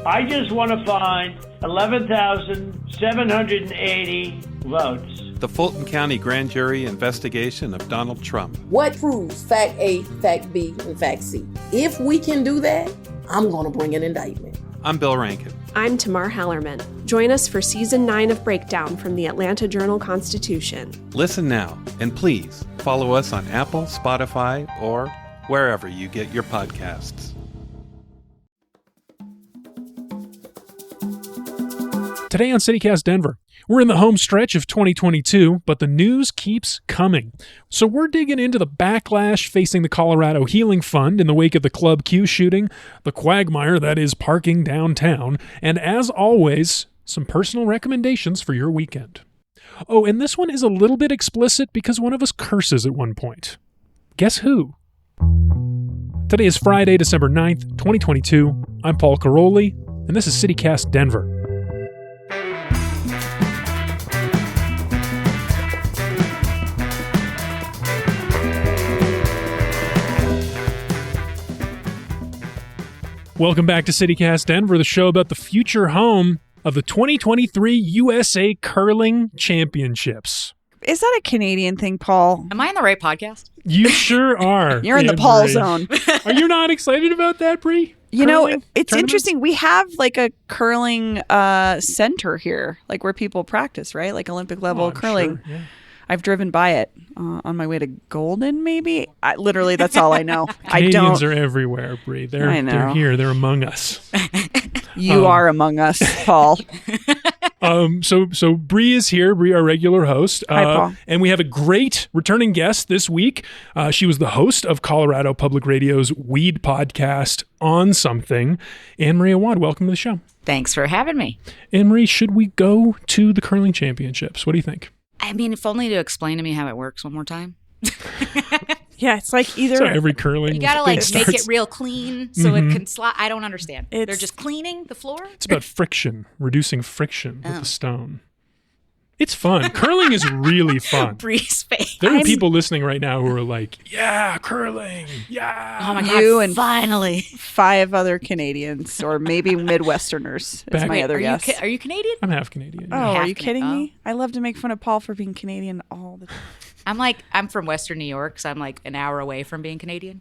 I just want to find 11,780 votes. The Fulton County Grand Jury investigation of Donald Trump. What proves fact A, fact B, and fact C? If we can do that, I'm going to bring an indictment. I'm Bill Rankin. I'm Tamar Hallerman. Join us for Season 9 of Breakdown from the Atlanta Journal-Constitution. Listen now, and please follow us on Apple, Spotify, or wherever you get your podcasts. Today on CityCast Denver, we're in the home stretch of 2022, but the news keeps coming. So we're digging into the backlash facing the Colorado Healing Fund in the wake of the Club Q shooting, the quagmire that is parking downtown, and as always, some personal recommendations for your weekend. Oh, and this one is a little bit explicit because one of us curses at one point. Guess who? Today is Friday, December 9th, 2022. I'm Paul Caroli, and this is CityCast Denver. Welcome back to CityCast Denver, the show about the future home of the 2023 USA Curling Championships. Is that a Canadian thing, Paul? Am I on the right podcast? You sure are. You're in the Paul zone. Are you not excited about that, Bree? You know, it's tournaments? interesting. We have like a curling center here, like where people practice, right? Like Olympic level curling. Sure, yeah. I've driven by it on my way to Golden, maybe. Literally, that's all I know. Canadians are everywhere, Bree. They're here. They're among us. You are among us, Paul. So Bree is here. Bree, our regular host. Hi, Paul. And we have a great returning guest this week. She was the host of Colorado Public Radio's Weed podcast, On Something. Anne-Marie Awad, welcome to the show. Thanks for having me. Anne-Marie, should we go to the curling championships? What do you think? I mean, if only to explain to me how it works one more time. Yeah, it's like either... So every curling You gotta thing make starts- it real clean so it can slide. I don't understand. They're just cleaning the floor? It's about friction, reducing friction with the stone. It's fun. Curling is really fun. Bree's face. There are people listening right now who are like, yeah, curling, yeah. Oh my God, You and finally. 5 other Canadians, or maybe Midwesterners, is my other guess. Are you Canadian? I'm half Canadian. Oh, yeah. are you kidding me? I love to make fun of Paul for being Canadian all the time. I'm from Western New York, so I'm like an hour away from being Canadian.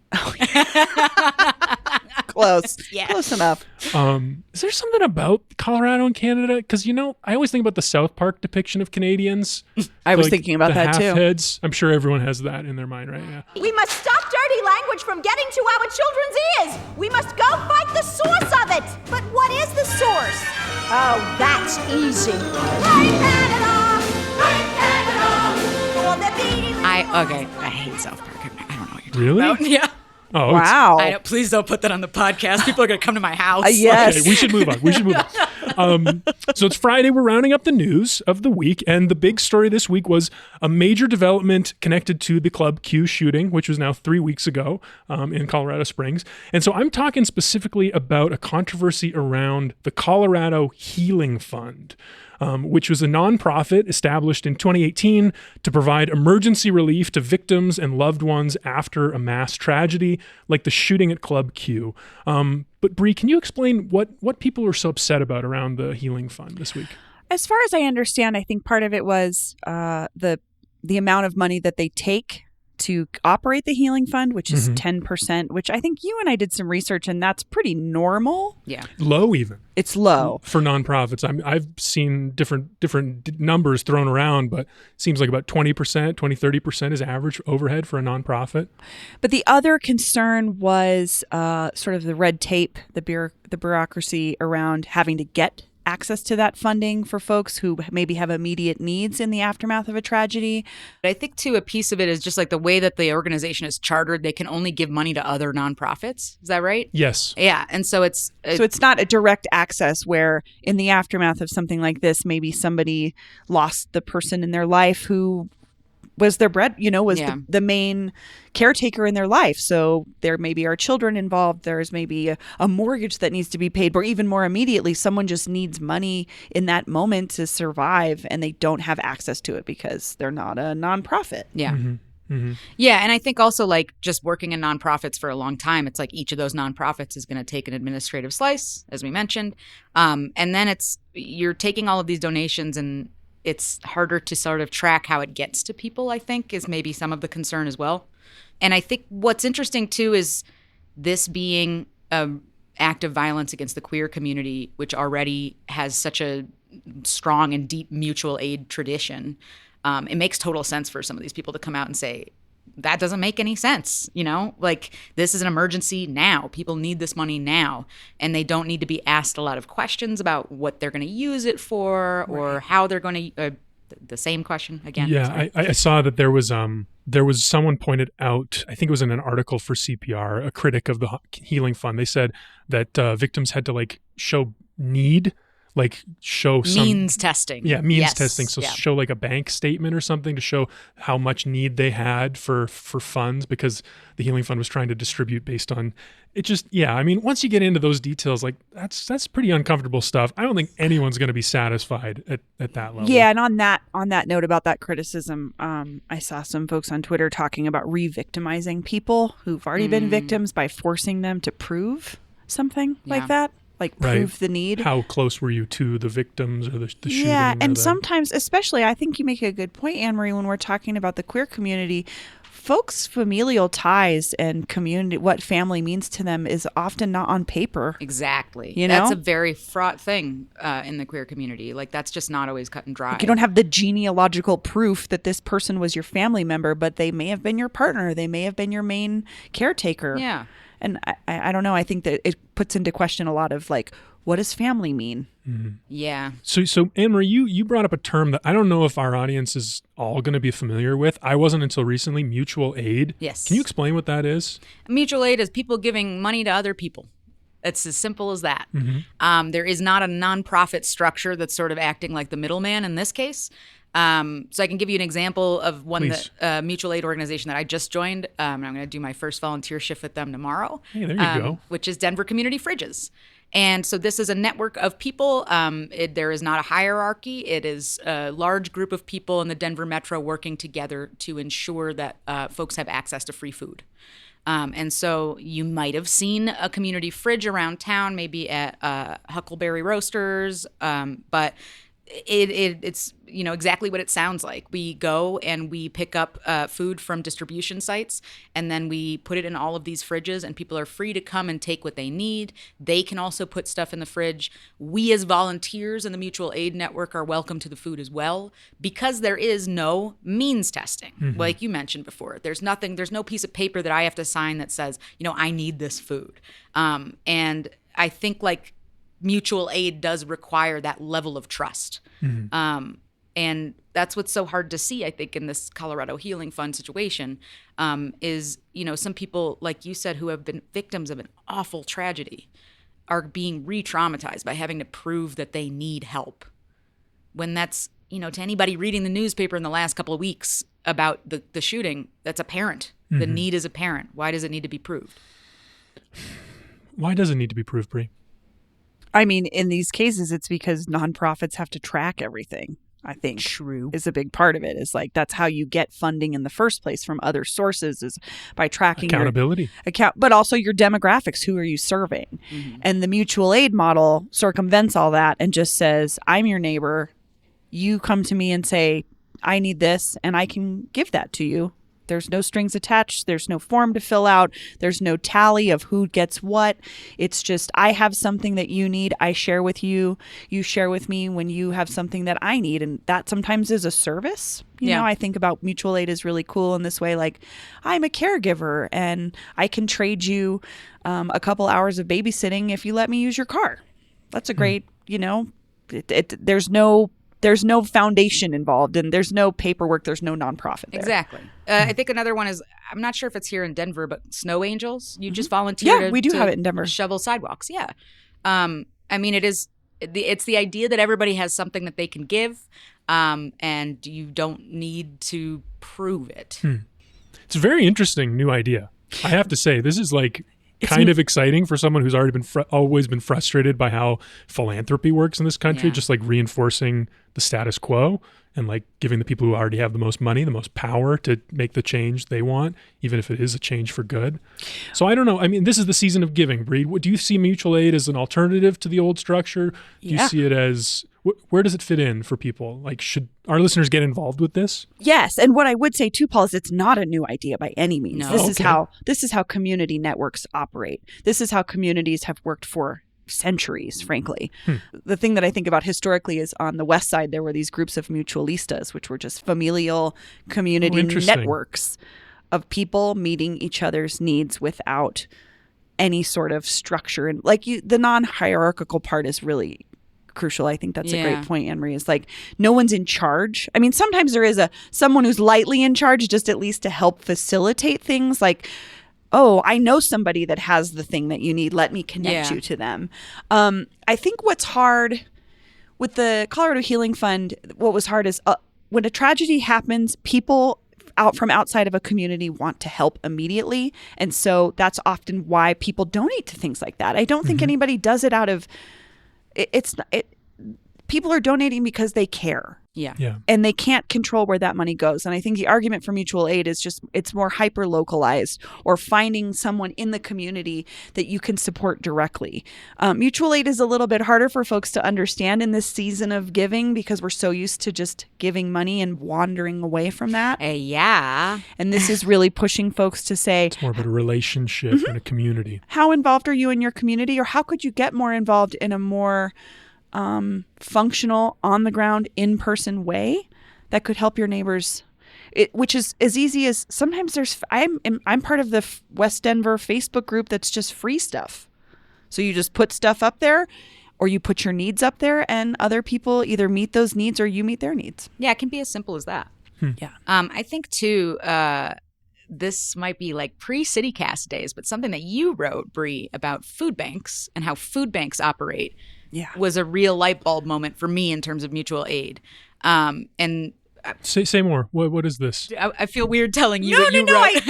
Close. Yeah. Close enough. Is there something about Colorado and Canada? Because, you know, I always think about the South Park depiction of Canadians. I was thinking about that too. Half-heads. I'm sure everyone has that in their mind right now. We must stop dirty language from getting to our children's ears. We must go fight the source of it. But what is the source? Oh, that's easy. Hey, Canada! Hey, Canada! For the beating. I hate South Park. I don't know what you're talking Really? about. Yeah. Oh, Wow. Please don't put that on the podcast. People are going to come to my house. Yes. Okay, we should move on. So it's Friday. We're rounding up the news of the week. And the big story this week was a major development connected to the Club Q shooting, which was now 3 weeks ago in Colorado Springs. And so I'm talking specifically about a controversy around the Colorado Healing Fund, which was a nonprofit established in 2018 to provide emergency relief to victims and loved ones after a mass tragedy like the shooting at Club Q. But Bree, can you explain what people are so upset about around the Healing Fund this week? As far as I understand, I think part of it was the amount of money that they take to operate the Healing Fund, which is 10%, which I think you and I did some research, and that's pretty normal. Yeah. Low even. It's low. For nonprofits. I've seen different numbers thrown around, but it seems like about 20%, 30% is average overhead for a nonprofit. But the other concern was sort of the red tape, the bureaucracy around having to get access to that funding for folks who maybe have immediate needs in the aftermath of a tragedy. But I think, too, a piece of it is just like the way that the organization is chartered. They can only give money to other nonprofits. Is that right? Yes. Yeah. And so it's not a direct access where in the aftermath of something like this, maybe somebody lost the person in their life who was their the main caretaker in their life. So there maybe are children involved. There's maybe a mortgage that needs to be paid, or even more immediately, someone just needs money in that moment to survive and they don't have access to it because they're not a nonprofit. Yeah. Yeah, and I think also like just working in nonprofits for a long time, it's like each of those nonprofits is going to take an administrative slice, as we mentioned, and then you're taking all of these donations, and it's harder to sort of track how it gets to people, I think, is maybe some of the concern as well. And I think what's interesting too is this being an act of violence against the queer community, which already has such a strong and deep mutual aid tradition. It makes total sense for some of these people to come out and say, that doesn't make any sense, like this is an emergency now. People need this money now, and they don't need to be asked a lot of questions about what they're going to use it for or how they're going to, the same question again. Yeah, I saw that there was someone pointed out, I think it was in an article for CPR, a critic of the Healing Fund. They said that victims had to like show need, like show some means testing. Yeah, means testing. So show like a bank statement or something to show how much need they had for funds, because the Healing Fund was trying to distribute based on it. Just I mean, once you get into those details, like that's pretty uncomfortable stuff. I don't think anyone's going to be satisfied at that level. Yeah, and on that note about that criticism, I saw some folks on Twitter talking about re-victimizing people who've already been victims by forcing them to prove something like that. Like prove the need. How close were you to the victims or the shooting? Yeah, and sometimes, especially, I think you make a good point, Anne-Marie, when we're talking about the queer community, folks' familial ties and community, what family means to them is often not on paper. Exactly. That's a very fraught thing in the queer community. Like that's just not always cut and dry. Like, you don't have the genealogical proof that this person was your family member, but they may have been your partner. They may have been your main caretaker. Yeah. And I don't know. I think that it puts into question a lot of like, what does family mean? Mm-hmm. Yeah. So Anne-Marie, you brought up a term that I don't know if our audience is all going to be familiar with. I wasn't until recently. Mutual aid. Yes. Can you explain what that is? Mutual aid is people giving money to other people. It's as simple as that. Mm-hmm. There is not a nonprofit structure that's sort of acting like the middleman in this case. So I can give you an example of one that mutual aid organization that I just joined. And I'm going to do my first volunteer shift with them tomorrow. Hey, there you go. Which is Denver Community Fridges. And so this is a network of people. There is not a hierarchy. It is a large group of people in the Denver metro working together to ensure that folks have access to free food. And so you might have seen a community fridge around town, maybe at Huckleberry Roasters, but it's exactly what it sounds like. We go and we pick up food from distribution sites, and then we put it in all of these fridges, and people are free to come and take what they need. They can also put stuff in the fridge. We as volunteers in the mutual aid network are welcome to the food as well, because there is no means testing. Mm-hmm. Like you mentioned before, there's no piece of paper that I have to sign that says, I need this food. And I think like mutual aid does require that level of trust. Mm-hmm. And that's what's so hard to see, I think, in this Colorado Healing Fund situation, is, some people, like you said, who have been victims of an awful tragedy are being re-traumatized by having to prove that they need help. When that's, to anybody reading the newspaper in the last couple of weeks about the shooting, that's apparent. Mm-hmm. The need is apparent. Why does it need to be proved? Why does it need to be proved, Bree? I mean, in these cases, it's because nonprofits have to track everything, I think. True. Is a big part of it. Is like, that's how you get funding in the first place from other sources, is by tracking accountability. But also your demographics. Who are you serving? Mm-hmm. And the mutual aid model circumvents all that and just says, I'm your neighbor. You come to me and say, I need this, and I can give that to you. There's no strings attached. There's no form to fill out. There's no tally of who gets what. It's just, I have something that you need. I share with you. You share with me when you have something that I need. And that sometimes is a service. You know, I think about mutual aid is really cool in this way. Like, I'm a caregiver and I can trade you a couple hours of babysitting if you let me use your car. That's a great, there's no foundation involved, and there's no paperwork. There's no nonprofit there. Exactly. I think another one is, I'm not sure if it's here in Denver, but Snow Angels. You just volunteer. Yeah, we do have it in Denver. Shovel sidewalks. Yeah. I mean, it's the idea that everybody has something that they can give, and you don't need to prove it. It's a very interesting new idea. I have to say, this is like kind of exciting for someone who's already been always been frustrated by how philanthropy works in this country, just like reinforcing the status quo and like giving the people who already have the most money, the most power to make the change they want, even if it is a change for good. So I don't know. I mean, this is the season of giving, Bree. Do you see mutual aid as an alternative to the old structure? Do you see it as, where does it fit in for people? Like, should our listeners get involved with this? Yes. And what I would say too, Paul, is it's not a new idea by any means. No. This is how community networks operate. This is how communities have worked for centuries, frankly. The thing that I think about historically is on the West Side, there were these groups of mutualistas, which were just familial community networks of people meeting each other's needs without any sort of structure. And like the non-hierarchical part is really crucial. I think that's a great point, Anne-Marie, is like no one's in charge. I mean, sometimes there is someone who's lightly in charge, just at least to help facilitate things like, oh, I know somebody that has the thing that you need. Let me connect you to them. I think what's hard with the Colorado Healing Fund, what was hard is when a tragedy happens, people out from outside of a community want to help immediately. And so that's often why people donate to things like that. I don't think anybody does it out of, people are donating because they care. Yeah. And they can't control where that money goes. And I think the argument for mutual aid is just it's more hyper localized, or finding someone in the community that you can support directly. Mutual aid is a little bit harder for folks to understand in this season of giving because we're so used to just giving money and wandering away from that. And this is really pushing folks to say, it's more about a relationship and a community. How involved are you in your community, or how could you get more involved in a more functional, on the ground, in-person way that could help your neighbors, which is as easy as sometimes I'm part of the West Denver Facebook group that's just free stuff. So you just put stuff up there, or you put your needs up there, and other people either meet those needs or you meet their needs. Yeah, it can be as simple as that. Yeah. I think too, this might be like pre-CityCast days, but something that you wrote, Bree, about food banks and how food banks operate was a real light bulb moment for me in terms of mutual aid. And say more. What is this? I feel weird telling you what you wrote.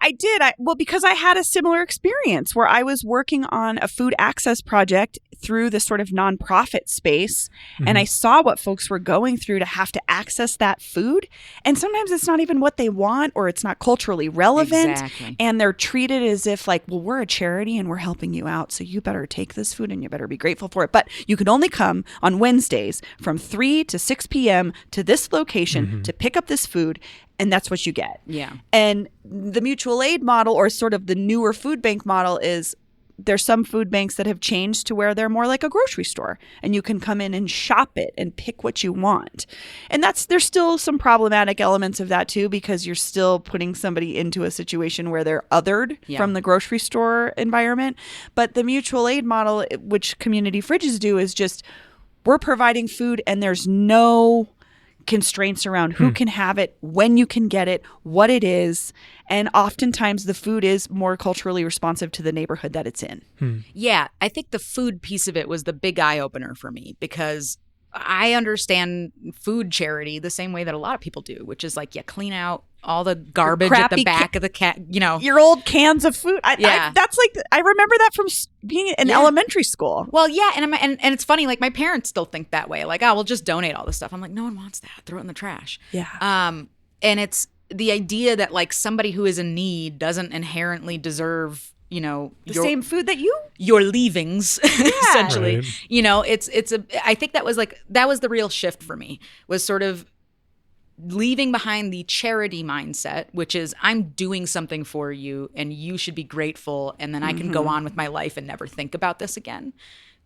I did. Well, because I had a similar experience where I was working on a food access project through this sort of nonprofit space, and I saw what folks were going through to have to access that food. And sometimes it's not even what they want, or it's not culturally relevant. Exactly. And they're treated as if like, well, we're a charity and we're helping you out, so you better take this food and you better be grateful for it. But you can only come on Wednesdays from 3 to 6 p.m. to this location to pick up this food, and that's what you get. Yeah. And the mutual aid model, or sort of the newer food bank model, is there's some food banks that have changed to where they're more like a grocery store, and you can come in and shop it and pick what you want. And there's still some problematic elements of that too, because you're still putting somebody into a situation where they're othered from the grocery store environment. But the mutual aid model, which community fridges do, is just we're providing food and there's no constraints around who can have it, when you can get it, what it is. And oftentimes the food is more culturally responsive to the neighborhood that it's in. Yeah, I think the food piece of it was the big eye opener for me, because I understand food charity the same way that a lot of people do, which is like, clean out all the garbage at the back of the your old cans of food. I remember that from being in elementary school. Well, yeah, and it's funny, like my parents still think that way, like, oh, we'll just donate all this stuff. I'm like, no one wants that. Throw it in the trash. Yeah. And it's the idea that like somebody who is in need doesn't inherently deserve, the same food that your leavings, essentially. Right. I think that was the real shift for me, was sort of leaving behind the charity mindset, which is I'm doing something for you and you should be grateful, and then I can go on with my life and never think about this again,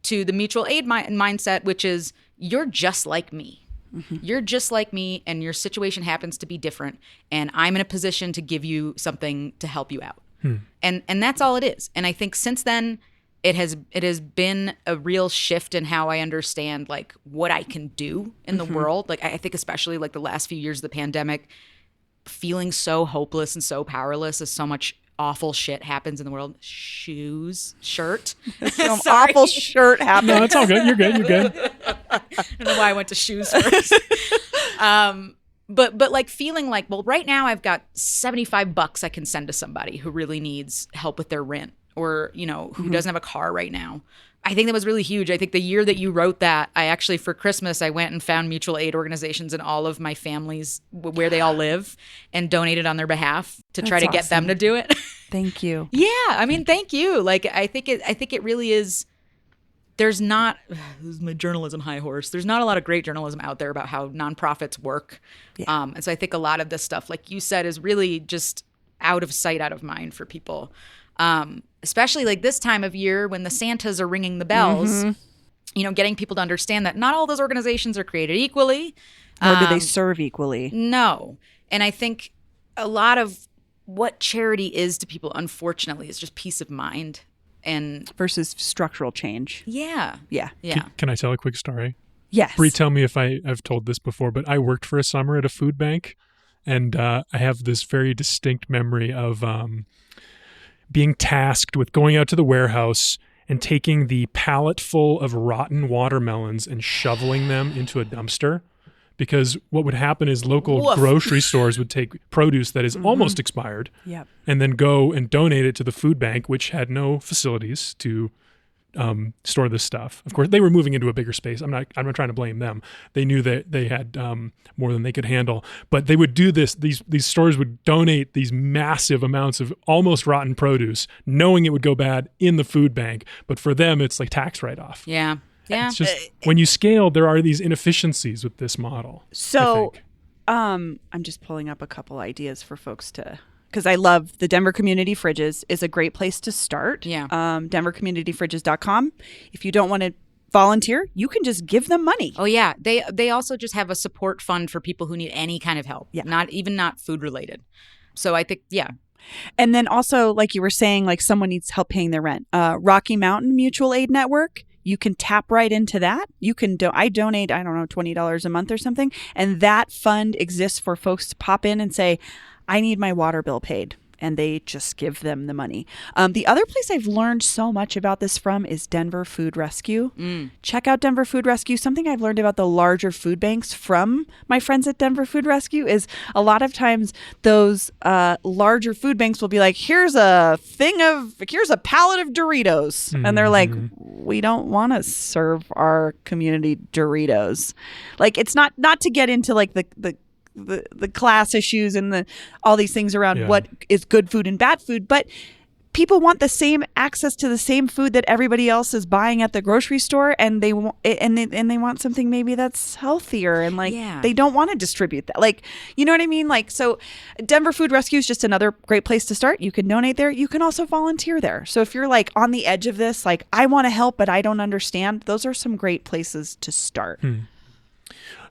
to the mutual aid mindset, which is you're just like me. You're just like me, and your situation happens to be different, and I'm in a position to give you something to help you out. And that's all it is. And I think since then it has been a real shift in how I understand like what I can do in the world. Like I think especially like the last few years of the pandemic, feeling so hopeless and so powerless as so much awful shit happens in the world. Shirt. Some awful shirt happened. No, it's all good. You're good. I don't know why I went to shoes first. But like feeling like, well, right now I've got $75 I can send to somebody who really needs help with their rent, or, who doesn't have a car right now. I think that was really huge. I think the year that you wrote that, I actually, for Christmas, I went and found mutual aid organizations in all of my families where they all live and donated on their behalf to try to get them to do it. Thank you. Yeah. I mean, thank you. Like, I think it really is. There's not, this is my journalism high horse. There's not a lot of great journalism out there about how nonprofits work. Yeah. And so I think a lot of this stuff, like you said, is really just out of sight, out of mind for people. Especially like this time of year when the Santas are ringing the bells, getting people to understand that not all those organizations are created equally. Nor do they serve equally. No. And I think a lot of what charity is to people, unfortunately, is just peace of mind. And versus structural change. Yeah. Yeah. Yeah. Can I tell a quick story? Yes. Bree, tell me if I've told this before, but I worked for a summer at a food bank, and I have this very distinct memory of being tasked with going out to the warehouse and taking the pallet full of rotten watermelons and shoveling them into a dumpster. Because what would happen is local grocery stores would take produce that is almost expired and then go and donate it to the food bank, which had no facilities to store this stuff. Of course, they were moving into a bigger space. I'm not trying to blame them. They knew that they had more than they could handle. But they would do this. These stores would donate these massive amounts of almost rotten produce, knowing it would go bad in the food bank. But for them, it's like tax write-off. Yeah. Yeah. It's just when you scale, there are these inefficiencies with this model. So I'm just pulling up a couple ideas for folks to, because I love the Denver Community Fridges is a great place to start. Yeah. DenverCommunityFridges.com. If you don't want to volunteer, you can just give them money. Oh, yeah. They also just have a support fund for people who need any kind of help. Yeah. Not food related. So I think, yeah. And then also, like you were saying, like someone needs help paying their rent. Rocky Mountain Mutual Aid Network. You can tap right into that. You can I donate, I don't know, $20 a month or something. And that fund exists for folks to pop in and say, I need my water bill paid. And they just give them the money. The other place I've learned so much about this from is Denver Food Rescue. Check out Denver Food Rescue. Something I've learned about the larger food banks from my friends at Denver Food Rescue is a lot of times those larger food banks will be like, here's a pallet of Doritos. And they're like, we don't want to serve our community Doritos. Like, it's not to get into like the class issues and all these things around what is good food and bad food, but people want the same access to the same food that everybody else is buying at the grocery store, and they want something maybe that's healthier, and they don't want to distribute that. Like, you know what I mean? Like, so Denver Food Rescue is just another great place to start. You can donate there. You can also volunteer there. So if you're like on the edge of this, like I want to help, but I don't understand, those are some great places to start.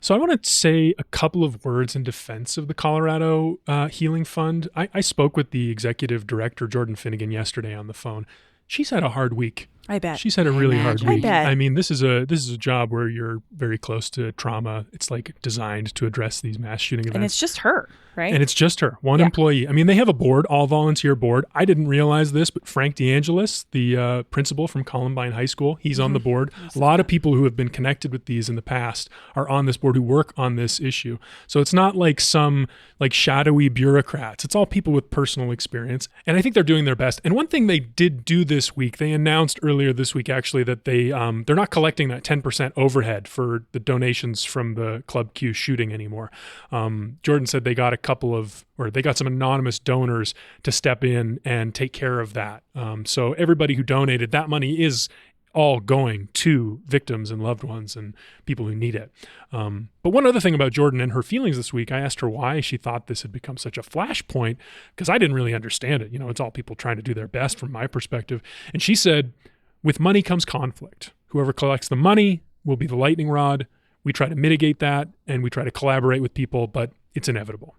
So I want to say a couple of words in defense of the Colorado Healing Fund. I spoke with the executive director, Jordan Finnegan, yesterday on the phone. She's had a hard week. I bet. She's had a really hard week. I bet. I mean, this is a job where you're very close to trauma. It's like designed to address these mass shooting events. And it's just her, right? And it's just her, one employee. I mean, they have a board, all volunteer board. I didn't realize this, but Frank DeAngelis, the principal from Columbine High School, he's on the board. A lot of people who have been connected with these in the past are on this board who work on this issue. So it's not like some like shadowy bureaucrats. It's all people with personal experience. And I think they're doing their best. And one thing they did do this week, they announced earlier this week actually that they're not collecting that 10% overhead for the donations from the Club Q shooting anymore. Jordan said they got some anonymous donors to step in and take care of that. So everybody who donated, that money is all going to victims and loved ones and people who need it. But one other thing about Jordan and her feelings this week, I asked her why she thought this had become such a flashpoint, because I didn't really understand it. You know, it's all people trying to do their best from my perspective. And she said, with money comes conflict. Whoever collects the money will be the lightning rod. We try to mitigate that and we try to collaborate with people, but it's inevitable.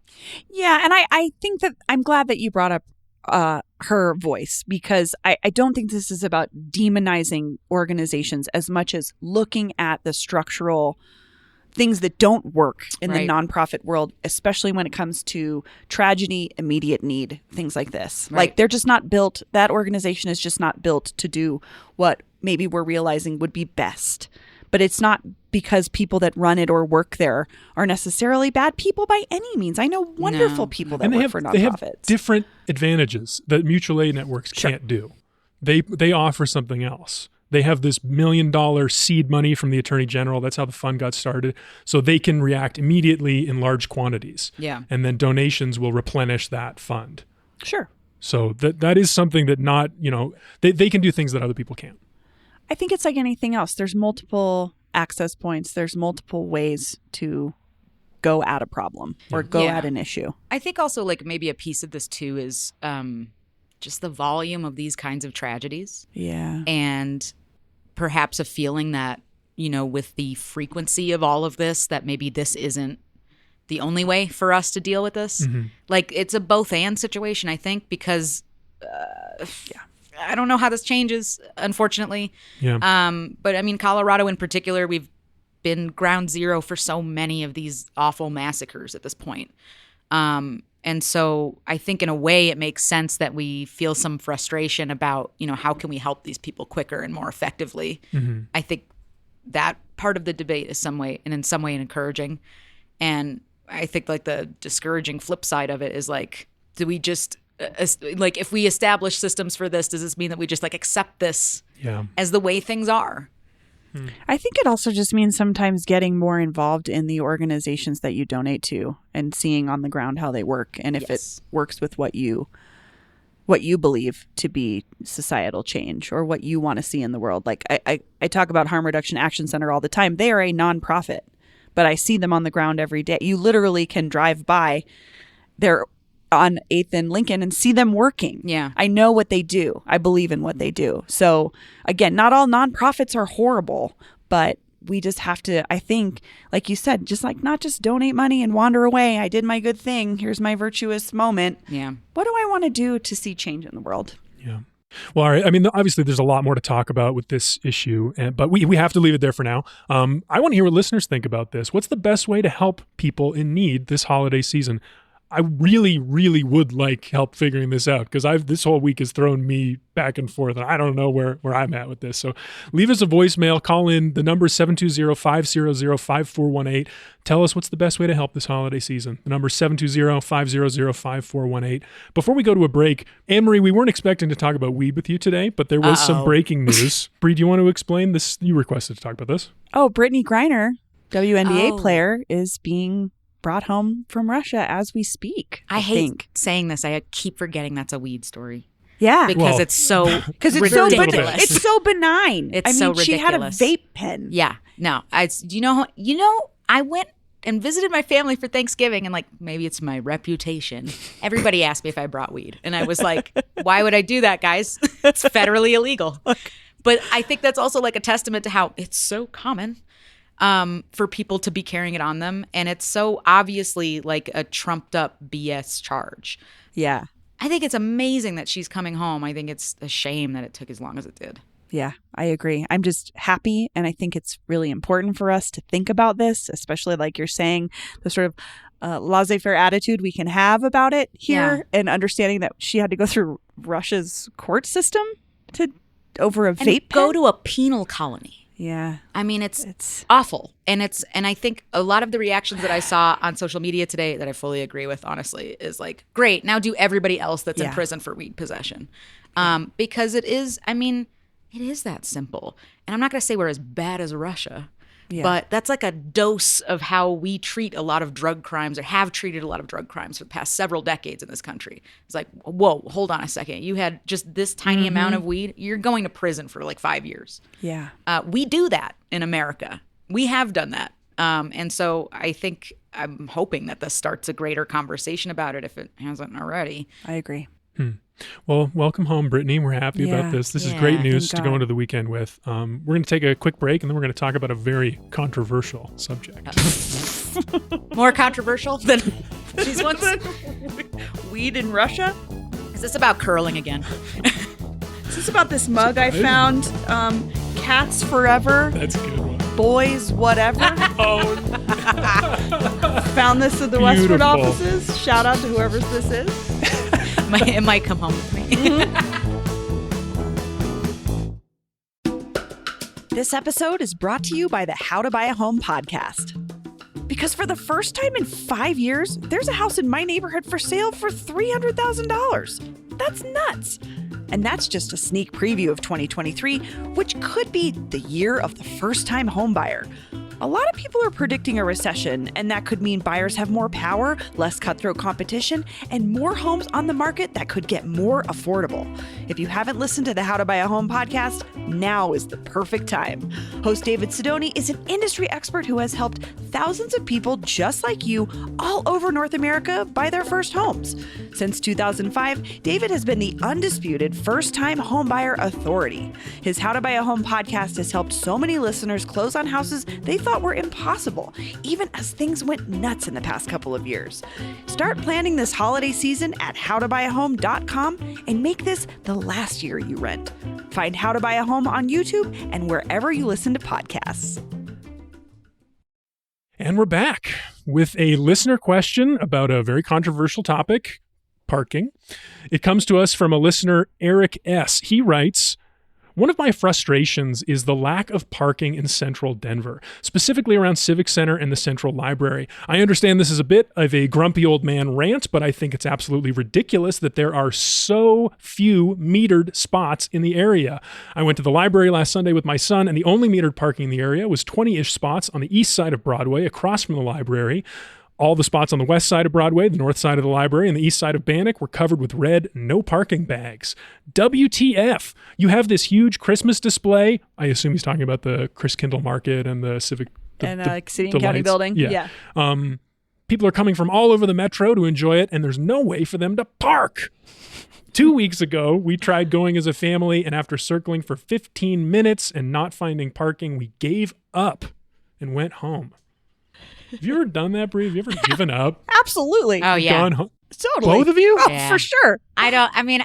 Yeah, and I think that I'm glad that you brought up her voice, because I don't think this is about demonizing organizations as much as looking at the structural things that don't work in the nonprofit world, especially when it comes to tragedy, immediate need, things like this. Like, they're just not built, that organization is just not built to do what maybe we're realizing would be best. But it's not because people that run it or work there are necessarily bad people by any means. I know wonderful people that work for nonprofits. They have different advantages that mutual aid networks can't do. they offer something else. They have this $1 million seed money from the Attorney General. That's how the fund got started. So they can react immediately in large quantities. Yeah. And then donations will replenish that fund. Sure. So that is something that not, they can do things that other people can't. I think it's like anything else. There's multiple access points. There's multiple ways to go at a problem or go at an issue. I think also like maybe a piece of this too is just the volume of these kinds of tragedies. Yeah. And perhaps a feeling that, with the frequency of all of this, that maybe this isn't the only way for us to deal with this. Mm-hmm. Like it's a both and situation, I think, because I don't know how this changes, unfortunately. Yeah. But I mean, Colorado in particular, we've been ground zero for so many of these awful massacres at this point. And so I think in a way it makes sense that we feel some frustration about, how can we help these people quicker and more effectively? Mm-hmm. I think that part of the debate is in some way encouraging. And I think like the discouraging flip side of it is like, do we just like if we establish systems for this, does this mean that we just like accept this as the way things are? I think it also just means sometimes getting more involved in the organizations that you donate to and seeing on the ground how they work and if it works with what you believe to be societal change or what you want to see in the world. Like I talk about Harm Reduction Action Center all the time. They are a nonprofit, but I see them on the ground every day. You literally can drive by their on 8th and Lincoln and see them working. Yeah. I know what they do. I believe in what they do. So again, not all nonprofits are horrible, but we just have to, I think, like you said, just like not just donate money and wander away. I did my good thing. Here's my virtuous moment. Yeah. What do I want to do to see change in the world? Yeah. Well, all right. I mean, obviously, there's a lot more to talk about with this issue, but we have to leave it there for now. I want to hear what listeners think about this. What's the best way to help people in need this holiday season? I really, really would like help figuring this out because this whole week has thrown me back and forth, and I don't know where I'm at with this. So leave us a voicemail. Call in. The number is 720-500-5418. Tell us what's the best way to help this holiday season. The number is 720-500-5418. Before we go to a break, Anne-Marie, we weren't expecting to talk about weed with you today, but there was some breaking news. Bree, do you want to explain this? You requested to talk about this. Oh, Brittany Griner, WNBA player, is being brought home from Russia as we speak. I hate saying this. I keep forgetting that's a weed story. Yeah. Because it's so ridiculous. It's so benign. It's so ridiculous. She had a vape pen. Yeah. No. I went and visited my family for Thanksgiving and like maybe it's my reputation. Everybody asked me if I brought weed. And I was like, why would I do that, guys? It's federally illegal. But I think that's also like a testament to how it's so common for people to be carrying it on them. And it's so obviously like a trumped up BS charge. Yeah. I think it's amazing that she's coming home. I think it's a shame that it took as long as it did. Yeah, I agree. I'm just happy. And I think it's really important for us to think about this, especially like you're saying, the sort of laissez-faire attitude we can have about it here and understanding that she had to go through Russia's court system over a vape pen. Go to a penal colony. Yeah. I mean, it's awful. And I think a lot of the reactions that I saw on social media today that I fully agree with, honestly, is like, great, now do everybody else that's in prison for weed possession. Because it is that simple. And I'm not going to say we're as bad as Russia, but that's like a dose of how we treat a lot of drug crimes or have treated a lot of drug crimes for the past several decades in this country. It's like, whoa, hold on a second. You had just this tiny amount of weed. You're going to prison for like 5 years. Yeah. We do that in America. We have done that. And so I'm hoping that this starts a greater conversation about it if it hasn't already. I agree. Well, welcome home, Brittany. We're happy about this. This is great news to go into the weekend with. We're going to take a quick break, and then we're going to talk about a very controversial subject. More controversial than these ones? Weed in Russia? Is this about curling again? Is this about this mug I found? Cats Forever. That's a good one. Boys Whatever. Found this at the Westwood offices. Shout out to whoever this is. It might come home with me. This episode is brought to you by the How to Buy a Home podcast. Because for the first time in 5 years, there's a house in my neighborhood for sale for $300,000. That's nuts. And that's just a sneak preview of 2023, which could be the year of the first-time homebuyer. A lot of people are predicting a recession, and that could mean buyers have more power, less cutthroat competition, and more homes on the market that could get more affordable. If you haven't listened to the How to Buy a Home podcast, now is the perfect time. Host David Sidoni is an industry expert who has helped thousands of people just like you all over North America buy their first homes. Since 2005, David has been the undisputed first-time homebuyer authority. His How to Buy a Home podcast has helped so many listeners close on houses they thought were impossible, even as things went nuts in the past couple of years. Start planning this holiday season at howtobuyahome.com and make this the last year you rent. Find How to Buy a Home on YouTube and wherever you listen to podcasts. And we're back with a listener question about a very controversial topic, parking. It comes to us from a listener, Eric S. He writes, "One of my frustrations is the lack of parking in central Denver, specifically around Civic Center and the Central Library. I understand this is a bit of a grumpy old man rant, but I think it's absolutely ridiculous that there are so few metered spots in the area. I went to the library last Sunday with my son, and the only metered parking in the area was 20-ish spots on the east side of Broadway, across from the library. All the spots on the west side of Broadway, the north side of the library, and the east side of Bannock were covered with red no parking bags. WTF? You have this huge Christmas display." I assume he's talking about the Chris Kindle Market and the Civic... City and County lights. building. Yeah. People are coming from all over the metro to enjoy it, and there's no way for them to park. 2 weeks ago, we tried going as a family, and after circling for 15 minutes and not finding parking, we gave up and went home. Have you ever done that, Bree? Have you ever given up? Absolutely. Oh, yeah. Gone home? Totally. Both of you? Oh, Yeah. for sure. I'm going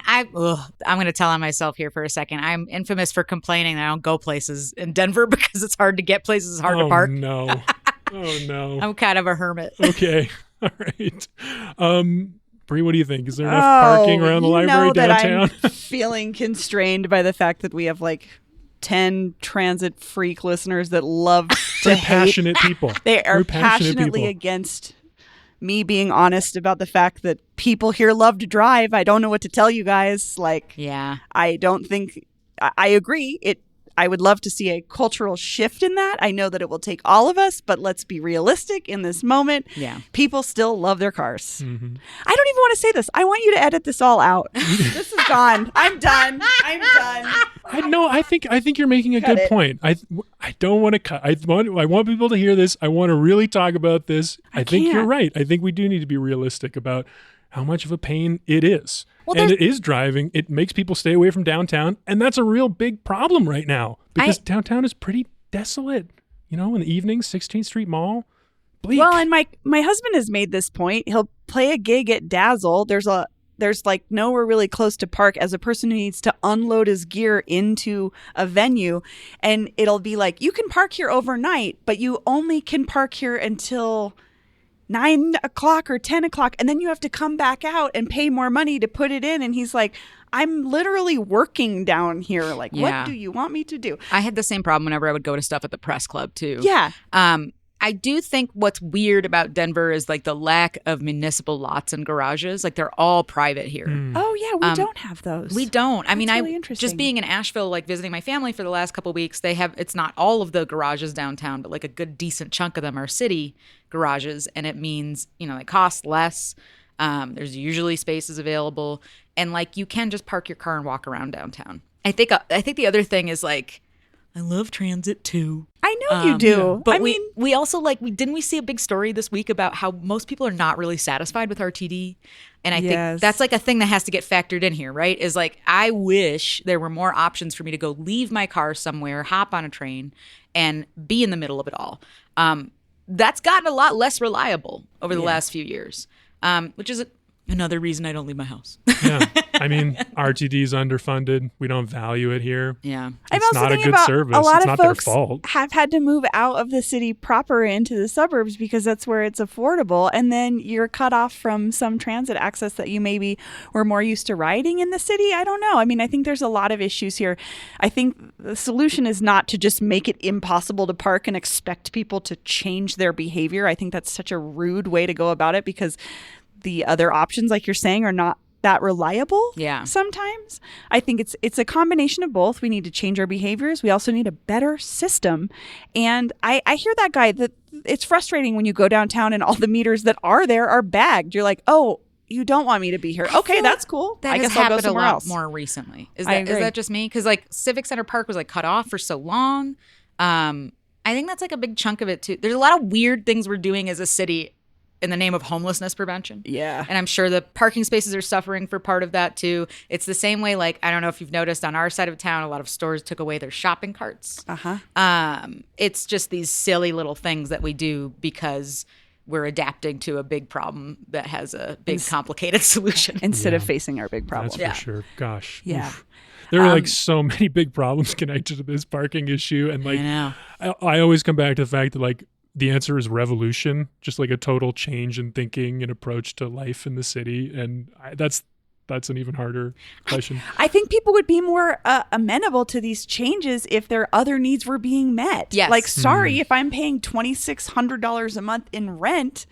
to tell on myself here for a second. I'm infamous for complaining that I don't go places in Denver because it's hard to get places, it's hard to park. No. Oh, no. I'm kind of a hermit. Okay. All right. Bree, what do you think? Is there enough parking around the library downtown? I'm feeling constrained by the fact that we have like 10 transit freak listeners that love to We're hate. passionate people. They are We're passionate passionately people. against me being honest about the fact that people here love to drive. I don't know what to tell you guys. Like, Yeah. I don't think I agree. I would love to see a cultural shift in that. I know that it will take all of us, but let's be realistic in this moment. Yeah. People still love their cars. Mm-hmm. I don't even want to say this. I want you to edit this all out. This is gone. I'm done. I think you're making a Cut good it. point. I don't want to cut. I want people to hear this. I want to really talk about this. I think you're can't. right. I think we do need to be realistic about how much of a pain it is. Well, and there's- it is driving. It makes people stay away from downtown. And that's a real big problem right now because downtown is pretty desolate. You know, in the evenings, 16th Street Mall, bleak. Well, and my husband has made this point. He'll play a gig at Dazzle. There's like nowhere really close to park as a person who needs to unload his gear into a venue. And it'll be like, you can park here overnight, but you only can park here until 9 o'clock or 10 o'clock. And then you have to come back out and pay more money to put it in. And he's like, I'm literally working down here. Like, Yeah. what do you want me to do? I had the same problem whenever I would go to stuff at the press club too. Yeah. I do think what's weird about Denver is like the lack of municipal lots and garages. Like they're all private here. Oh, yeah. We don't have those. We don't. I mean, That's really I interesting. just being in Asheville, like visiting my family for the last couple of weeks, it's not all of the garages downtown, but like a good decent chunk of them are city garages. And it means, they cost less. There's usually spaces available. And like you can just park your car and walk around downtown. I think the other thing is like, I love transit too. I know you do. But I mean, we also didn't we see a big story this week about how most people are not really satisfied with RTD? And I think that's like a thing that has to get factored in here, right? Is like, I wish there were more options for me to go leave my car somewhere, hop on a train, and be in the middle of it all. That's gotten a lot less reliable over the last few years, which is another reason I don't leave my house. Yeah. I mean, RTD is underfunded. We don't value it here. Yeah. I'm It's also not a thinking good about service. a lot It's of not their folks fault. have had to move out of the city proper into the suburbs because that's where it's affordable. And then you're cut off from some transit access that you maybe were more used to riding in the city. I don't know. I mean, I think there's a lot of issues here. I think the solution is not to just make it impossible to park and expect people to change their behavior. I think that's such a rude way to go about it because the other options, like you're saying, are not that reliable. Yeah. Sometimes I think it's a combination of both. We need to change our behaviors. We also need a better system. And I hear that guy that it's frustrating when you go downtown and all the meters that are there are bagged. You're like, oh, you don't want me to be here. Okay, that's cool. That I has guess I'll go happened a somewhere lot else. more recently. Is I that agree. just me? Because like Civic Center Park was like cut off for so long. I think that's like a big chunk of it too. There's a lot of weird things we're doing as a city in the name of homelessness prevention. Yeah. And I'm sure the parking spaces are suffering for part of that too. It's the same way, like, I don't know if you've noticed on our side of town, a lot of stores took away their shopping carts. It's just these silly little things that we do because we're adapting to a big problem that has a big complicated solution. Instead of facing our big problem. That's for sure. Gosh. Yeah. Oof. There are like so many big problems connected to this parking issue. And like, I know. I always come back to the fact that like the answer is revolution, just like a total change in thinking and approach to life in the city. And that's an even harder question. I think people would be more amenable to these changes if their other needs were being met. Yes. Like, sorry, if I'm paying $2,600 a month in rent,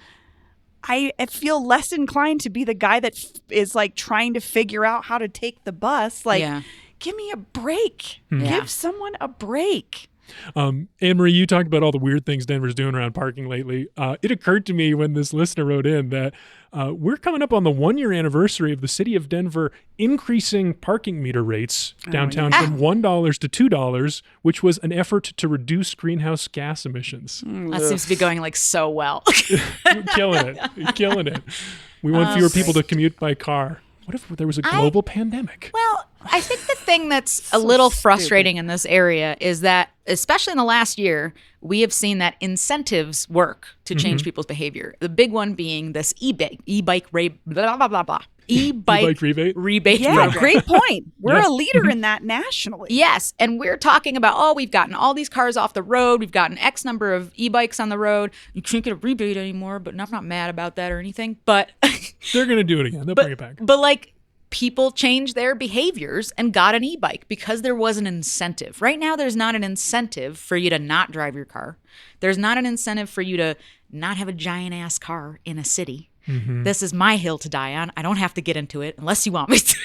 I feel less inclined to be the guy that is like trying to figure out how to take the bus. Like, give me a break. Give someone a break. Anne-Marie, you talked about all the weird things Denver's doing around parking lately. It occurred to me when this listener wrote in that we're coming up on the 1-year anniversary of the city of Denver increasing parking meter rates downtown from $1 to $2, which was an effort to reduce greenhouse gas emissions. That seems to be going like so well. You're killing it. You're killing it. We want fewer people to commute by car. What if there was a global pandemic? Well, I think the thing that's a little frustrating in this area is that, especially in the last year, we have seen that incentives work to change people's behavior. The big one being this e-bike rebate. Yeah, program. great point. We're a leader in that nationally. Yes, and we're talking about, we've gotten all these cars off the road. We've gotten X number of e-bikes on the road. You can't get a rebate anymore, but I'm not mad about that or anything. But they're going to do it again. They'll bring it back. But like, people changed their behaviors and got an e-bike because there was an incentive. Right now, there's not an incentive for you to not drive your car. There's not an incentive for you to not have a giant ass car in a city. This is my hill to die on. I don't have to get into it unless you want me to.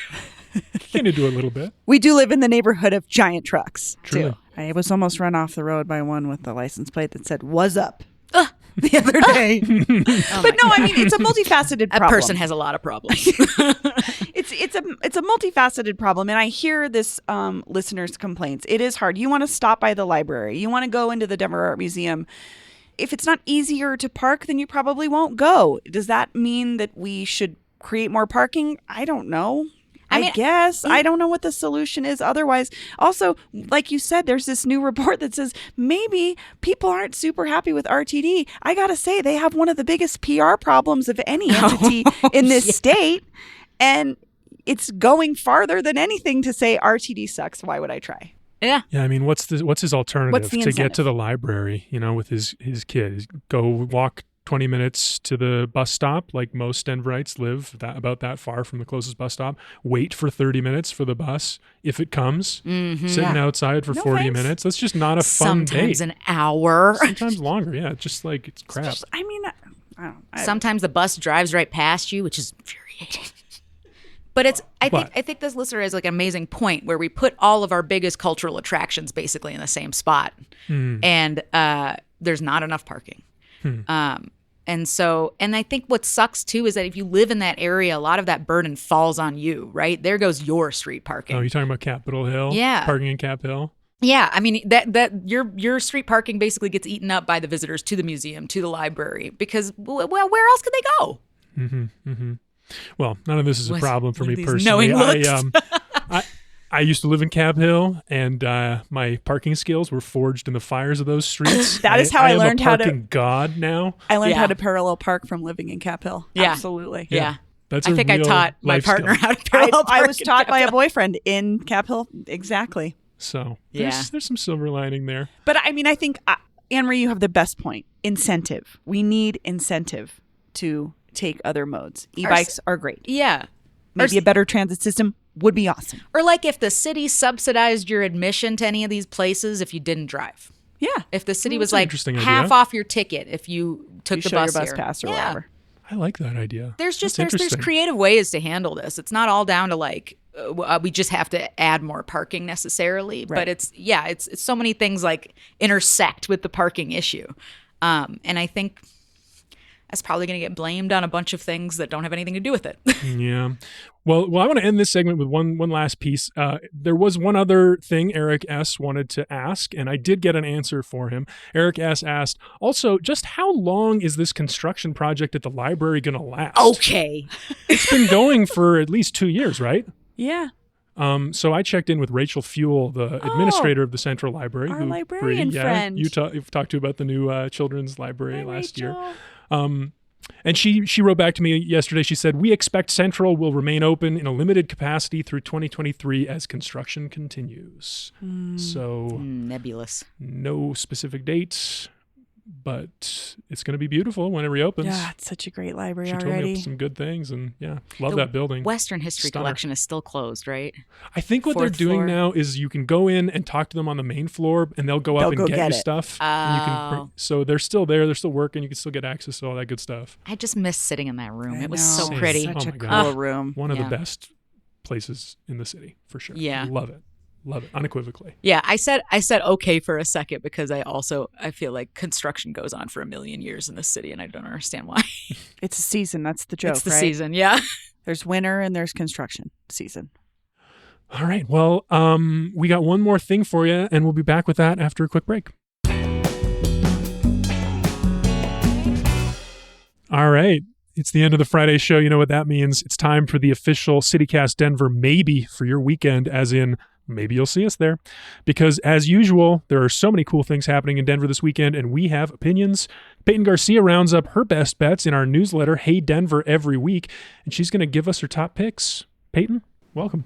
Can you do a little bit? We do live in the neighborhood of giant trucks, Truly. too. I was almost run off the road by one with the license plate that said, "Was up." The other day. But no, I mean, it's a multifaceted problem. That person has a lot of problems. It's a multifaceted problem, and I hear this listeners' complaints. It is hard. You want to stop by the library. You want to go into the Denver Art Museum. If it's not easier to park, then you probably won't go. Does that mean that we should create more parking? I don't know. I guess. I don't know what the solution is otherwise. Also, like you said, there's this new report that says maybe people aren't super happy with RTD. I got to say, they have one of the biggest PR problems of any entity in this state. And it's going farther than anything to say RTD sucks. Why would I try? Yeah. Yeah, I mean, what's his alternative What's the to get incentive? to the library, with his kid? Go walk 20 minutes to the bus stop, like most Denverites live about that far from the closest bus stop. Wait for 30 minutes for the bus if it comes. Sitting outside for 40 thanks. minutes. That's just not a fun Sometimes date. an hour. Sometimes longer. Yeah, just like it's crap. I mean, I don't know. Sometimes the bus drives right past you, which is infuriating. But I think this listener has like an amazing point where we put all of our biggest cultural attractions basically in the same spot, and there's not enough parking. And I think what sucks too is that if you live in that area, a lot of that burden falls on you, right? There goes your street parking. Oh, you're talking about Capitol Hill? Yeah. Parking in Cap Hill? Yeah, I mean that your street parking basically gets eaten up by the visitors to the museum, to the library, because well, where else could they go? Well, none of this is a problem for me these personally. knowing looks. I used to live in Cap Hill, and my parking skills were forged in the fires of those streets. That is how I am learned a how to- parking god now. I learned Yeah. how to parallel park from living in Cap Hill. Yeah. Absolutely. Yeah. That's I think I real taught my life partner skill. how to parallel I park was in taught by a Capitol. boyfriend in Cap Hill. Exactly. So Yeah. there's some silver lining there. But I mean, I think, Anne-Marie, you have the best point. Incentive. We need incentive to take other modes. E-bikes are great. Yeah. Maybe a better transit system would be awesome. Or like if the city subsidized your admission to any of these places if you didn't drive. Yeah. If the city Well, was that's an like interesting half idea. off your ticket if you took You the show bus your bus here. pass or Yeah. whatever. I like that idea. There's That's there's interesting. creative ways to handle this. It's not all down to like we just have to add more parking necessarily, but it's so many things like intersect with the parking issue, and I think that's probably going to get blamed on a bunch of things that don't have anything to do with it. Yeah. Well, I want to end this segment with one last piece. There was one other thing Eric S. wanted to ask, and I did get an answer for him. Eric S. asked, also, just how long is this construction project at the library going to last? Okay. It's been going for at least 2 years, right? Yeah. So I checked in with Rachel Fuel, the administrator of the Central Library. Our librarian friend. You've talked to about the new children's library last year. And she wrote back to me yesterday. She said, we expect Central will remain open in a limited capacity through 2023 as construction continues. So nebulous. No specific dates, but it's going to be beautiful when it reopens. Yeah, it's such a great library She already. told me some good things, and love that building. Western History Stunner. Collection is still closed, right? I think what they're doing now is you can go in and talk to them on the main floor, and they'll go up and get you stuff. And you can so they're still there. They're still working. You can still get access to all that good stuff. I just miss sitting in that room. It was know. so pretty. Such Oh a my cool God. room. One of the best places in the city, for sure. Yeah. Love it, unequivocally. Yeah, I said okay for a second because I feel like construction goes on for a million years in this city, and I don't understand why. It's a season. That's the joke. It's the right? season, yeah. There's winter and there's construction season. All right. Well, we got one more thing for you, and we'll be back with that after a quick break. All right. It's the end of the Friday show. You know what that means. It's time for the official CityCast Denver maybe for your weekend, as in maybe you'll see us there. Because as usual, there are so many cool things happening in Denver this weekend, and we have opinions. Peyton Garcia rounds up her best bets in our newsletter, Hey Denver, every week, and she's going to give us her top picks. Peyton, welcome.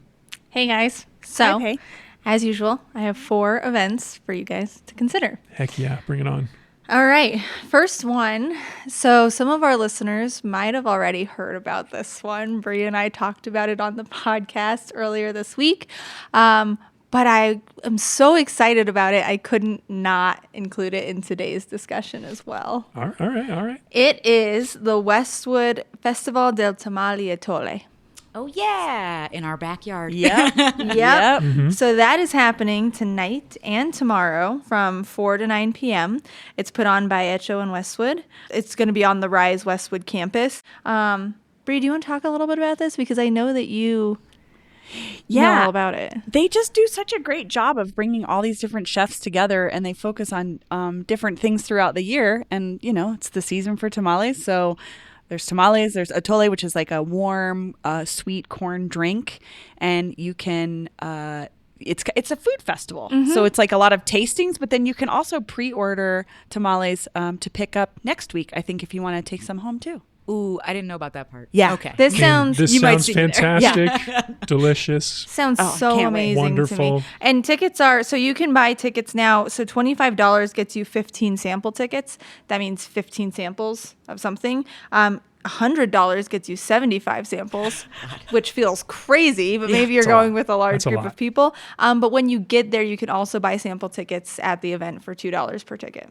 Hey guys. So, Hi, Pey. as usual, I have 4 events for you guys to consider. Heck yeah, bring it on. All right. First one. So some of our listeners might have already heard about this one. Bree and I talked about it on the podcast earlier this week. But I am so excited about it, I couldn't not include it in today's discussion as well. All right. It is the Westwood Festival del Tamale y Atole. Oh, yeah, in our backyard. Yep. Yep. So that is happening tonight and tomorrow from 4 to 9 p.m. It's put on by Echo and Westwood. It's going to be on the Rise Westwood campus. Bree, do you want to talk a little bit about this? Because I know that you know all about it. They just do such a great job of bringing all these different chefs together, and they focus on different things throughout the year. And, it's the season for tamales, so there's tamales, there's atole, which is like a warm, sweet corn drink, and you can it's a food festival. So it's like a lot of tastings, but then you can also pre-order tamales to pick up next week, I think, if you want to take some home too. Ooh, I didn't know about that part. Yeah. Okay. This sounds This you might sounds see me there. fantastic, delicious. Sounds Oh, so can't wait. amazing to Wonderful. me. And tickets are, so you can buy tickets now. So $25 gets you 15 sample tickets. That means 15 samples of something. $100 gets you 75 samples, which feels crazy, but maybe you're It's a going lot. with a large That's a group lot. of people. But when you get there, you can also buy sample tickets at the event for $2 per ticket.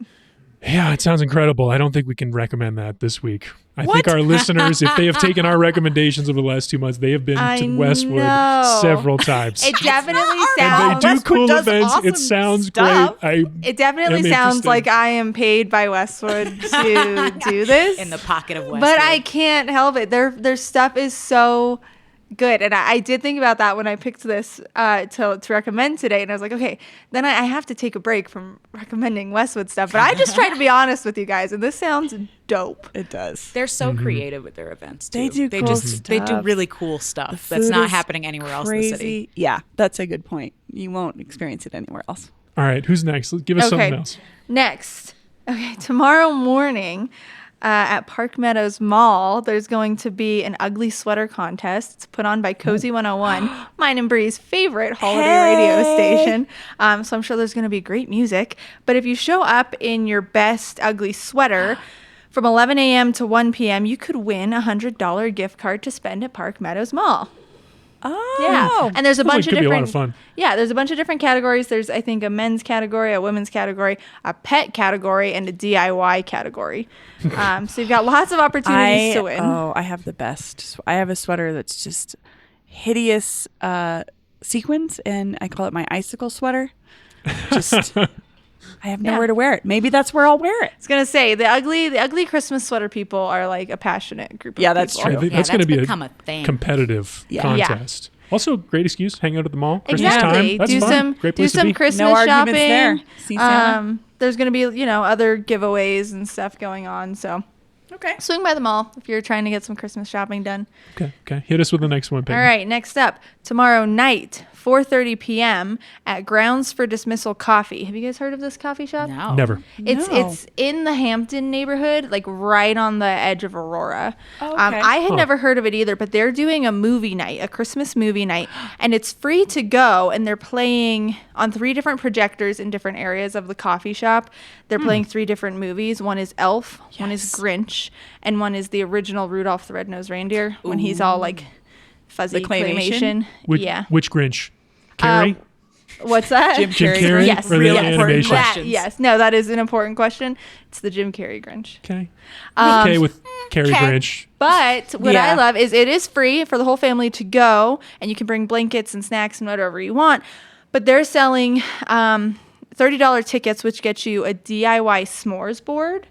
Yeah, it sounds incredible. I don't think we can recommend that this week. I What? think our listeners, if they have taken our recommendations over the last 2 months, they have been I to Westwood know. several times. It definitely and sounds. they do Westwood cool does events. awesome It sounds stuff. great. It definitely am sounds interested. like I am paid by Westwood to do this. In the pocket of Westwood. But I can't help it. Their stuff is so good. And I did think about that when I picked this to recommend today. And I was like, okay, then I have to take a break from recommending Westwood stuff. But I just try to be honest with you guys. And this sounds dope. It does. They're so Mm-hmm. creative with their events, too. They do They cool They do stuff. really cool stuff The that's food not is happening anywhere else in the city. crazy. Yeah, that's a good point. You won't experience it anywhere else. All right, who's next? Give us something else. Next. Okay, tomorrow morning at Park Meadows Mall, there's going to be an ugly sweater contest. It's put on by Cozy 101, mine and Bree's favorite holiday radio station. So I'm sure there's going to be great music. But if you show up in your best ugly sweater from 11 a.m. to 1 p.m., you could win a $100 gift card to spend at Park Meadows Mall. Oh. Yeah. And there's a Sounds like bunch it of could be a lot different of fun. Yeah, there's a bunch of different categories. There's I think a men's category, a women's category, a pet category, and a DIY category. So you've got lots of opportunities to win. Oh, I have the best. I have a sweater that's just hideous sequins, and I call it my icicle sweater. Just I have nowhere to wear it. Maybe that's where I'll wear it. I was gonna say the ugly Christmas sweater people are like a passionate group of people. That's true. I think that's going to be become a thing. competitive contest. Also, great excuse. Hang out at the mall. Christmas Exactly. time. That's do fun. some Great do place to some be. Christmas No arguments shopping. there. See Santa? There's gonna be other giveaways and stuff going on. So Okay. swing by the mall if you're trying to get some Christmas shopping done. Okay. Hit us with the next one, Peyton. All right, next up, tomorrow night, 4:30 p.m. at Grounds for Dismissal Coffee. Have you guys heard of this coffee shop? No. Never. It's in the Hampton neighborhood, like right on the edge of Aurora. Okay. I had never heard of it either, but they're doing a movie night, a Christmas movie night, and it's free to go, and they're playing on 3 different projectors in different areas of the coffee shop. They're playing 3 different movies. One is Elf, one is Grinch, and one is the original Rudolph the Red-Nosed Reindeer when he's all like fuzzy The claymation? claymation. Which Grinch? Carrie? What's that? Jim Jim Carrey. Carrey? Yes. Or the Yes. animation? That- questions. yes. No, that is an important question. It's the Jim Carrey Grinch. Okay. Okay with Carrie Grinch. But what Yeah. I love is it is free for the whole family to go, and you can bring blankets and snacks and whatever you want. But they're selling $30 tickets, which gets you a DIY s'mores board.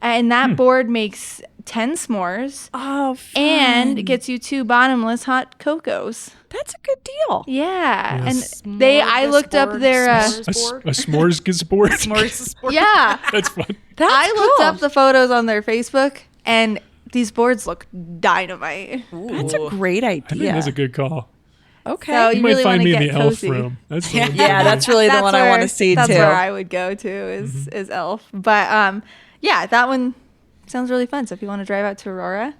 And that board makes 10 s'mores Oh, fun. and gets you 2 bottomless hot cocos. That's a good deal. Yeah. Yes. And I looked up their A s'mores board. yeah. That's fun. I looked up the photos on their Facebook, and these boards look dynamite. That's a great I think idea. that's a good call. Okay. So You you might really find want me to in get the elf cozy. room. That's the one. Yeah, that's really the one I want to see That's too. where I would go to is Elf. But yeah, that one sounds really fun. So if you want to drive out to Aurora,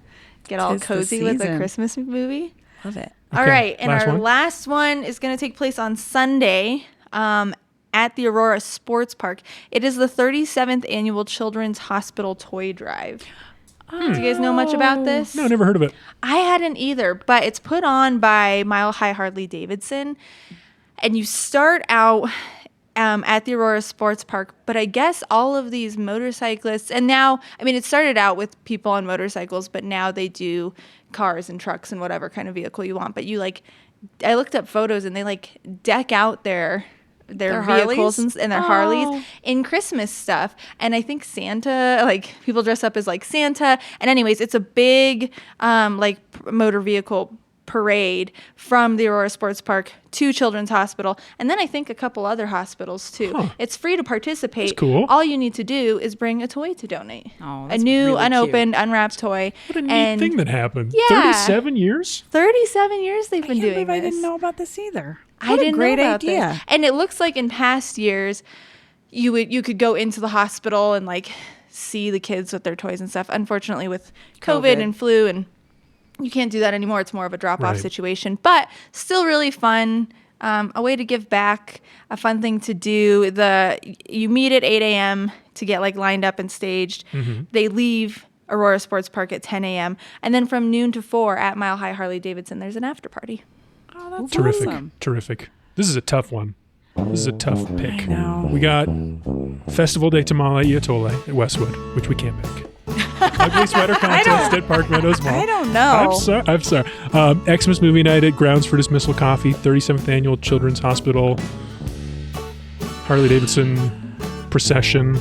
get all Tis the cozy with a season. Christmas movie. Love it. All Okay, right, and last our one? last one is going to take place on Sunday at the Aurora Sports Park. It is the 37th annual Children's Hospital Toy Drive. Do you guys know much about this? No, never heard of it. I hadn't either, but it's put on by Mile High Harley Davidson, and you start out at the Aurora Sports Park, but I guess all of these motorcyclists, and now, I mean, it started out with people on motorcycles, but now they do cars and trucks and whatever kind of vehicle you want. But I looked up photos, and they deck out their vehicles Harleys? and their Harleys in Christmas stuff. And I think Santa, people dress up as Santa. And anyways, it's a big motor vehicle parade from the Aurora Sports Park to Children's Hospital, and then I think a couple other hospitals too. Huh. It's free to participate. That's cool. All you need to do is bring a toy to donate. Oh, a that's new, really unopened, unwrapped toy. What a neat and thing that happened. Yeah. 37 years? 37 years they've been I can't doing believe I this. didn't know about this either. I What a didn't great know about idea. this. And it looks like in past years, you could go into the hospital and see the kids with their toys and stuff. Unfortunately, with COVID and flu, and you can't do that anymore. It's more of a drop-off Right. situation, but still really fun. A way to give back, a fun thing to do. You meet at 8 a.m. to get lined up and staged. Mm-hmm. They leave Aurora Sports Park at 10 a.m. And then from noon to 4 at Mile High Harley Davidson, there's an after party. Oh, that's Terrific. awesome. Terrific. This is a tough one. This is a tough pick. I know. We got Festival de Tamale y Atole at Westwood, which we can't make. Ugly sweater contest at Park Meadows Mall. I don't know. I'm sorry. Xmas movie night at Grounds for Dismissal Coffee, 37th annual Children's Hospital, Harley Davidson procession.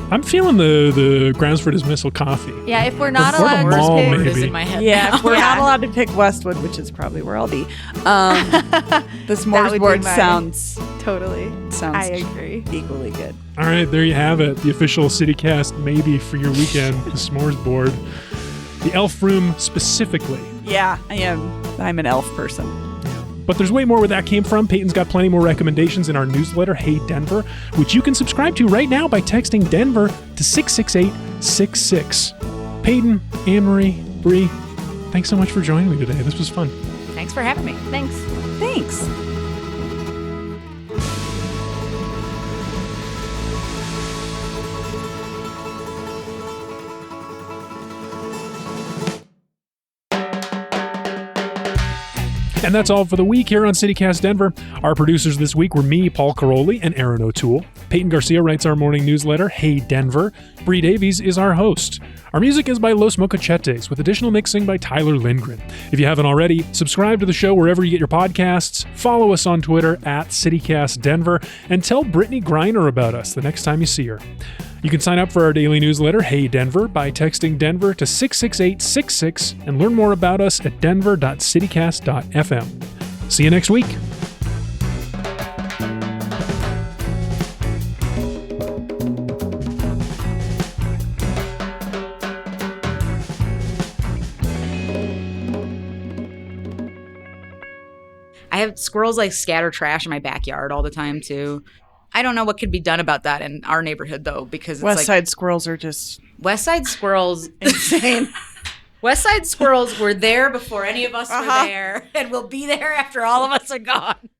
I'm feeling the Grounds for Dismissal Coffee. Yeah, if we're not Before the allowed mall, to pick, maybe. Is in my head. Yeah, if we're not Yeah. allowed to pick Westwood, which is probably where I'll be. The would s'mores be board mine. sounds totally. I agree. equally good. All right, there you have it. The official CityCast maybe for your weekend, the s'mores board. The elf room specifically. Yeah, I'm an elf person. But there's way more where that came from. Peyton's got plenty more recommendations in our newsletter, Hey Denver, which you can subscribe to right now by texting Denver to 66866. Peyton, Anne-Marie, Bree, thanks so much for joining me today. This was fun. Thanks for having me. Thanks. Thanks. And that's all for the week here on CityCast Denver. Our producers this week were me, Paul Caroli, and Aaron O'Toole. Peyton Garcia writes our morning newsletter, Hey Denver. Bree Davies is our host. Our music is by Los Mocachetes, with additional mixing by Tyler Lindgren. If you haven't already, subscribe to the show wherever you get your podcasts, follow us on Twitter at CityCastDenver, and tell Brittany Griner about us the next time you see her. You can sign up for our daily newsletter, Hey Denver, by texting Denver to 66866 and learn more about us at denver.citycast.fm. See you next week. I have squirrels like scatter trash in my backyard all the time too. I don't know what could be done about that in our neighborhood though, because it's West Side squirrels are just West Side squirrels insane. West Side squirrels were there before any of us were there, and will be there after all of us are gone.